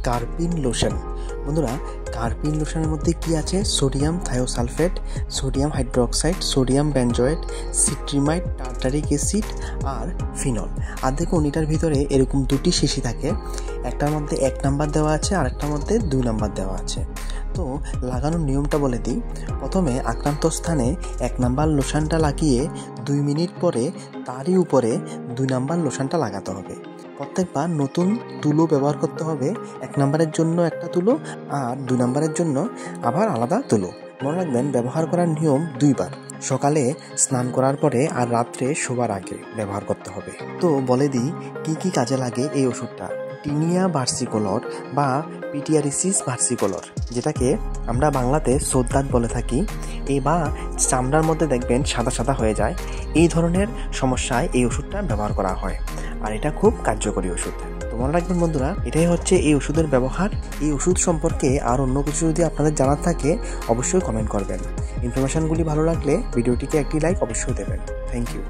কার্পিন lotion. বন্ধুরা, কার্পিন লোশনের মধ্যে কি আছে? Sodium thiosulphate, sodium hydroxide, sodium benzoate, cetrimide, tartaric acid আর ফিনল। আর দেখুন এটার ভিতরে এরকম দুটি শিশি থাকে, একটার মধ্যে 1 নাম্বার দেওয়া আছে আর একটার মধ্যে 2 নাম্বার দেওয়া আছে। তো লাগানোর নিয়মটা বলে দিই। প্রথমে আক্রান্ত স্থানে 1 নাম্বার লোশনটা লাগিয়ে 2 মিনিট পরে তারই উপরে 2 নাম্বার লোশনটা লাগাতে হবে। প্রত্যেকবার নতুন তুলো ব্যবহার করতে হবে। 1 নাম্বারের জন্য একটা তুলো আর 2 নাম্বারের জন্য আবার আলাদা তুলো। মনে রাখবেন, ব্যবহার করার নিয়ম 2 বার, সকালে স্নান করার পরে আর রাত্রে শোবার আগে ব্যবহার করতে হবে। তো বলে দিই কি কি কাজে লাগে এই ওষুধটা। টিনিয়া ভার্সিকোলর বা পিটিয়ারিসিস ভার্সিকোলর, যেটাকে আমরা বাংলাতে সোদ্দাগ বলে থাকি, এই বা চামড়ার মধ্যে দেখবেন সাদা সাদা হয়ে যায়, এই ধরনের সমস্যায় এই ওষুধটা ব্যবহার করা হয়। আর এটা খুব কার্যকরী ওষুধ। তো মনে রাখবেন বন্ধুরা, এটাই হচ্ছে এই ওষুধের ব্যবহার। এই ওষুধ সম্পর্কে আর অন্য কিছু যদি আপনাদের জানার থাকে অবশ্যই কমেন্ট করবেন। ইনফরমেশনগুলি ভালো লাগলে ভিডিওটিকে একটি লাইক অবশ্যই দেবেন। Thank you.